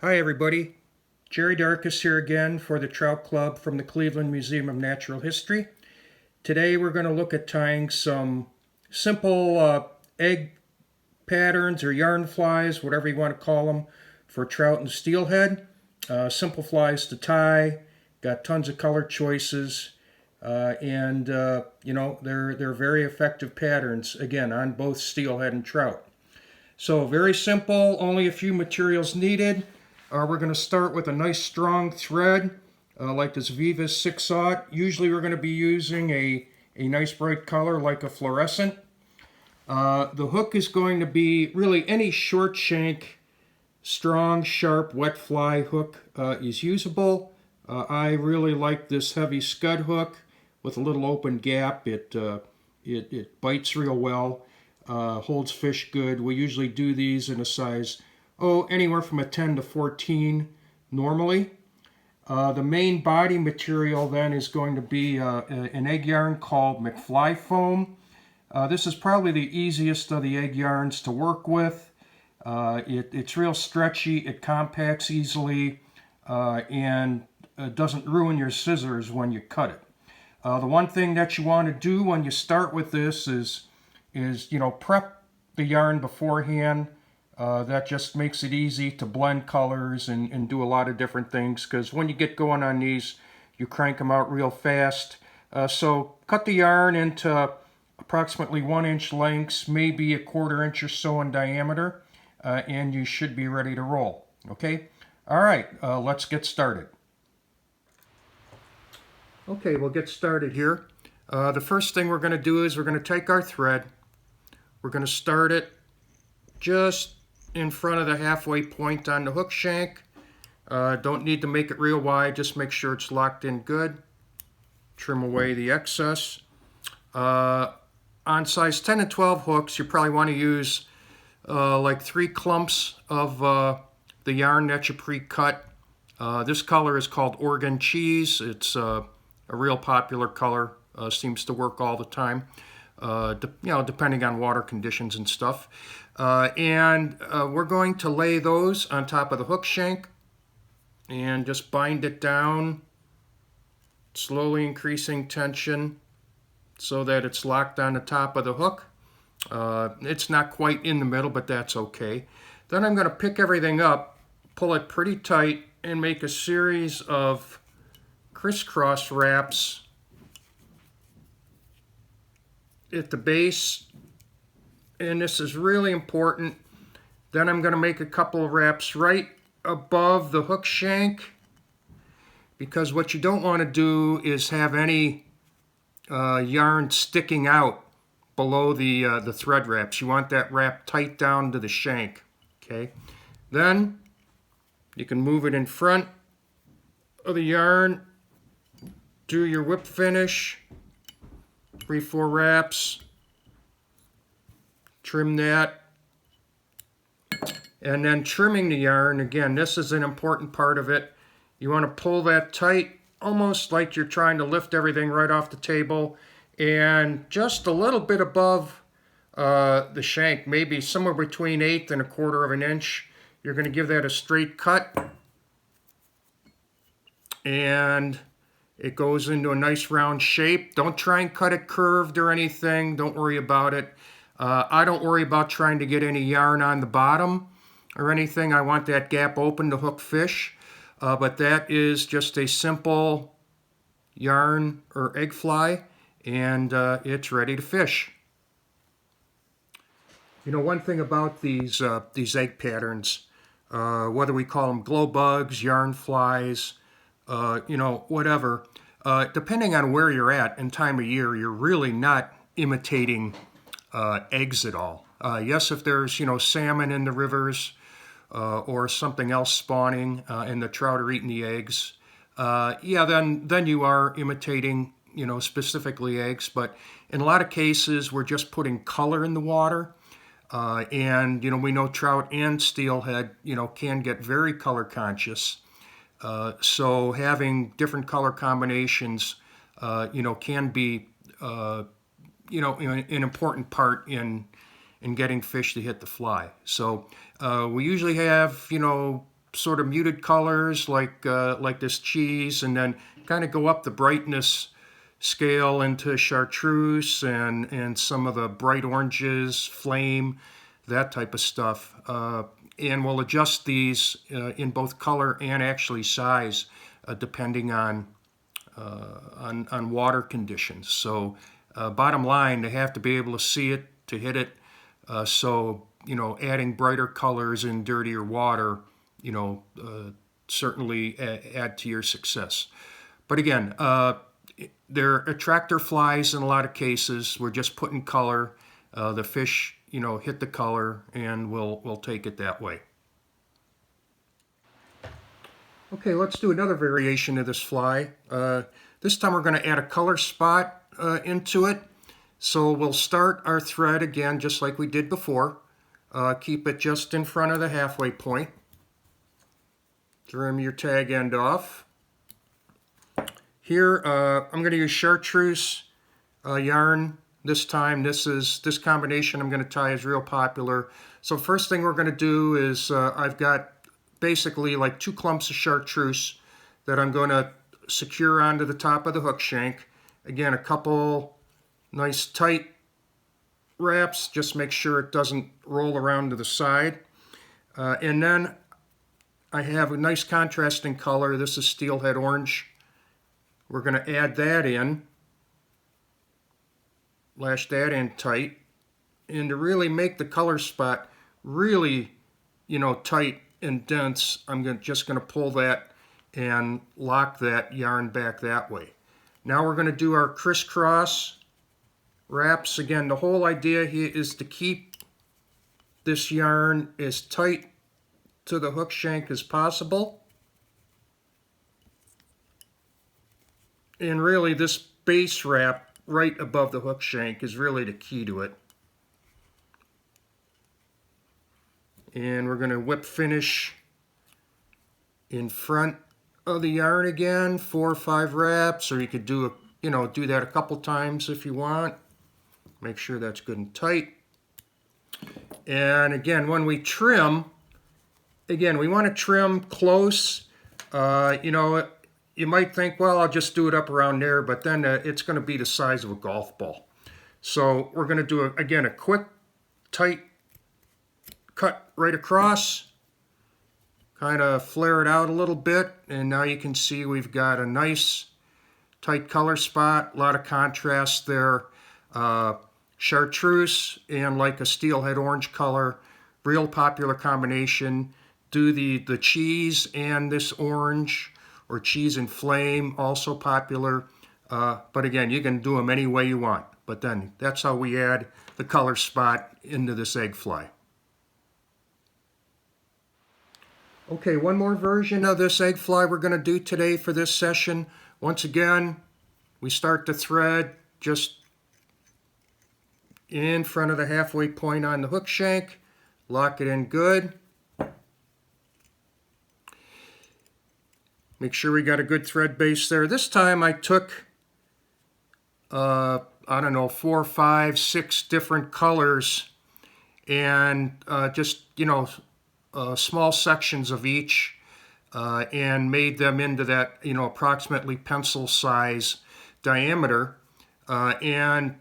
Hi everybody, Jerry Darkus here again for the Trout Club from the Cleveland Museum of Natural History. Today we're going to look at tying some simple egg patterns or yarn flies, whatever you want to call them, for trout and steelhead. Simple flies to tie, got tons of color choices, and they're very effective patterns, again, on both steelhead and trout. So very simple, only a few materials needed. We're going to start with a nice strong thread like this Vivas 6/0. Usually we're going to be using a nice bright color like a fluorescent. The hook is going to be really any short shank, strong, sharp, wet fly hook is usable. I really like this heavy scud hook with a little open gap. It bites real well, holds fish good. We usually do these in a size anywhere from a 10 to 14 normally. The main body material then is going to be an egg yarn called McFly foam. This is probably the easiest of the egg yarns to work with. It's real stretchy, it compacts easily, and doesn't ruin your scissors when you cut it. The one thing that you want to do when you start with this is prep the yarn beforehand. That just makes it easy to blend colors and do a lot of different things, because when you get going on these, you crank them out real fast. So cut the yarn into approximately 1-inch lengths, maybe a 1/4 inch or so in diameter, and you should be ready to roll. Okay? All right, let's get started. Okay, we'll get started here. The first thing we're going to do is we're going to take our thread. We're going to start it just in front of the halfway point on the hook shank. Don't need to make it real wide, just make sure it's locked in good. Trim away the excess. On size 10 and 12 hooks, you probably want to use like 3 clumps of the yarn that you pre-cut. This color is called Oregon cheese. It's a real popular color, seems to work all the time. Depending on water conditions and stuff. We're going to lay those on top of the hook shank and just bind it down, slowly increasing tension so that it's locked on the top of the hook. It's not quite in the middle, but that's okay. Then I'm going to pick everything up, pull it pretty tight, and make a series of crisscross wraps at the base, and this is really important. Then I'm going to make a couple of wraps right above the hook shank, because what you don't want to do is have any yarn sticking out below the thread wraps. You want that wrap tight down to the shank. Okay. Then you can move it in front of the yarn, do your whip finish. 3-4 wraps, trim that, and then trimming the yarn. Again, this is an important part of it. You want to pull that tight, almost like you're trying to lift everything right off the table, and just a little bit above the shank, maybe somewhere between 1/8 and 1/4 inch. You're going to give that a straight cut, and it goes into a nice round shape. Don't try and cut it curved or anything. Don't worry about it. I don't worry about trying to get any yarn on the bottom or anything. I want that gap open to hook fish. But that is just a simple yarn or egg fly, and it's ready to fish. You know, one thing about these egg patterns, whether we call them glow bugs, yarn flies, whatever. Depending on where you're at and time of year, you're really not imitating eggs at all. Yes, if there's, salmon in the rivers or something else spawning and the trout are eating the eggs, then you are imitating, specifically eggs. But in a lot of cases, we're just putting color in the water. And we know trout and steelhead, can get very color conscious. So having different color combinations, can be, an important part in getting fish to hit the fly. So we usually have, sort of muted colors like this cheese, and then kind of go up the brightness scale into chartreuse and some of the bright oranges, flame, that type of stuff. And we'll adjust these in both color and actually size, depending on water conditions. So bottom line, they have to be able to see it to hit it. So, adding brighter colors in dirtier water, certainly add to your success. But again, they're attractor flies in a lot of cases. We're just putting color. The fish, hit the color, and we'll take it that way. Okay, let's do another variation of this fly. This time we're going to add a color spot into it. So we'll start our thread again just like we did before. Keep it just in front of the halfway point. Trim your tag end off. Here I'm going to use chartreuse yarn this time. This combination I'm going to tie is real popular. So first thing we're going to do is I've got basically like 2 clumps of chartreuse that I'm going to secure onto the top of the hook shank. Again, a couple nice tight wraps, just make sure it doesn't roll around to the side. And then I have a nice contrasting color. This is Steelhead orange. We're going to add that in, lash that in tight, and to really make the color spot really, tight and dense, I'm just going to pull that and lock that yarn back that way. Now we're going to do our crisscross wraps. Again, the whole idea here is to keep this yarn as tight to the hook shank as possible. And really this base wrap right above the hook shank is really the key to it. And we're going to whip finish in front of the yarn again, 4 or 5 wraps, or you could do do that a couple times if you want. Make sure that's good and tight. And again, when we trim, we want to trim close. You might think, well, I'll just do it up around there, but then it's going to be the size of a golf ball. So we're going to do, a quick, tight cut right across, kind of flare it out a little bit, and now you can see we've got a nice tight color spot, a lot of contrast there. Chartreuse and like a steelhead orange color, real popular combination. Do the cheese and this orange, or cheese and flame, also popular. But again, you can do them any way you want. But then that's how we add the color spot into this egg fly. Okay, one more version of this egg fly we're going to do today for this session. Once again, we start the thread just in front of the halfway point on the hook shank. Lock it in good. Make sure we got a good thread base there. This time I took, 4, 5, 6 different colors and just, small sections of each and made them into that, approximately pencil size diameter. And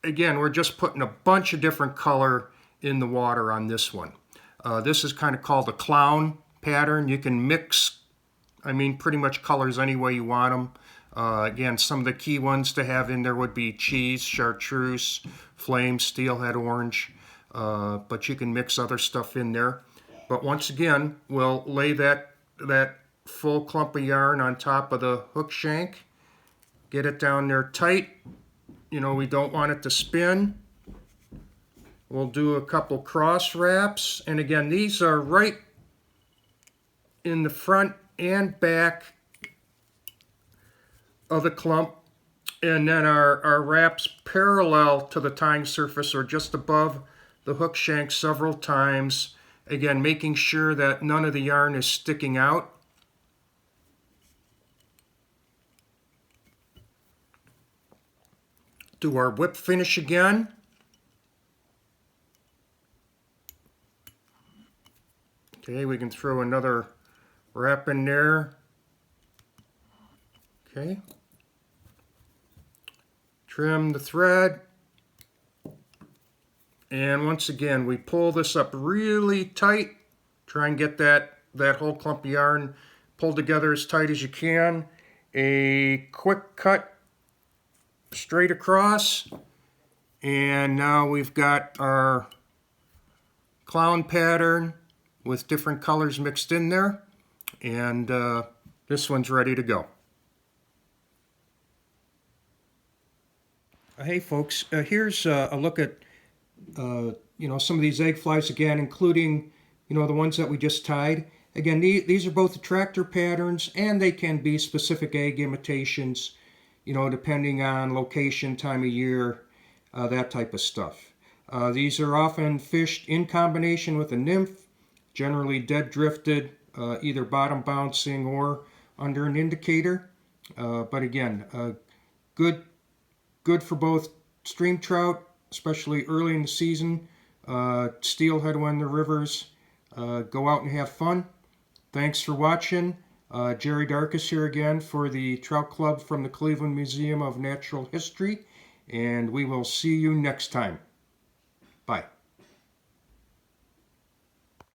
again, we're just putting a bunch of different color in the water on this one. This is kind of called a clown pattern. You can mix, pretty much colors any way you want them. Again, some of the key ones to have in there would be cheese, chartreuse, flame, steelhead orange, but you can mix other stuff in there. But once again, we'll lay that full clump of yarn on top of the hook shank, get it down there tight. We don't want it to spin. We'll do a couple cross wraps, and again, these are right in the front and back of the clump, and then our wraps parallel to the tying surface or just above the hook shank several times. Again, making sure that none of the yarn is sticking out. Do our whip finish again. Okay, we can throw another wrap in there. Okay. Trim the thread. And once again, we pull this up really tight. Try and get that whole clump of yarn pulled together as tight as you can. A quick cut straight across. And now we've got our clown pattern with different colors mixed in there. And this one's ready to go. Hey folks, here's a look at some of these egg flies again, including the ones that we just tied. Again, these are both attractor patterns, and they can be specific egg imitations, depending on location, time of year, that type of stuff. These are often fished in combination with a nymph, generally dead drifted, either bottom bouncing or under an indicator. But again, good for both stream trout, especially early in the season, steelhead when the rivers. Go out and have fun. Thanks for watching. Jerry Darkus here again for the Trout Club from the Cleveland Museum of Natural History, and we will see you next time. Bye.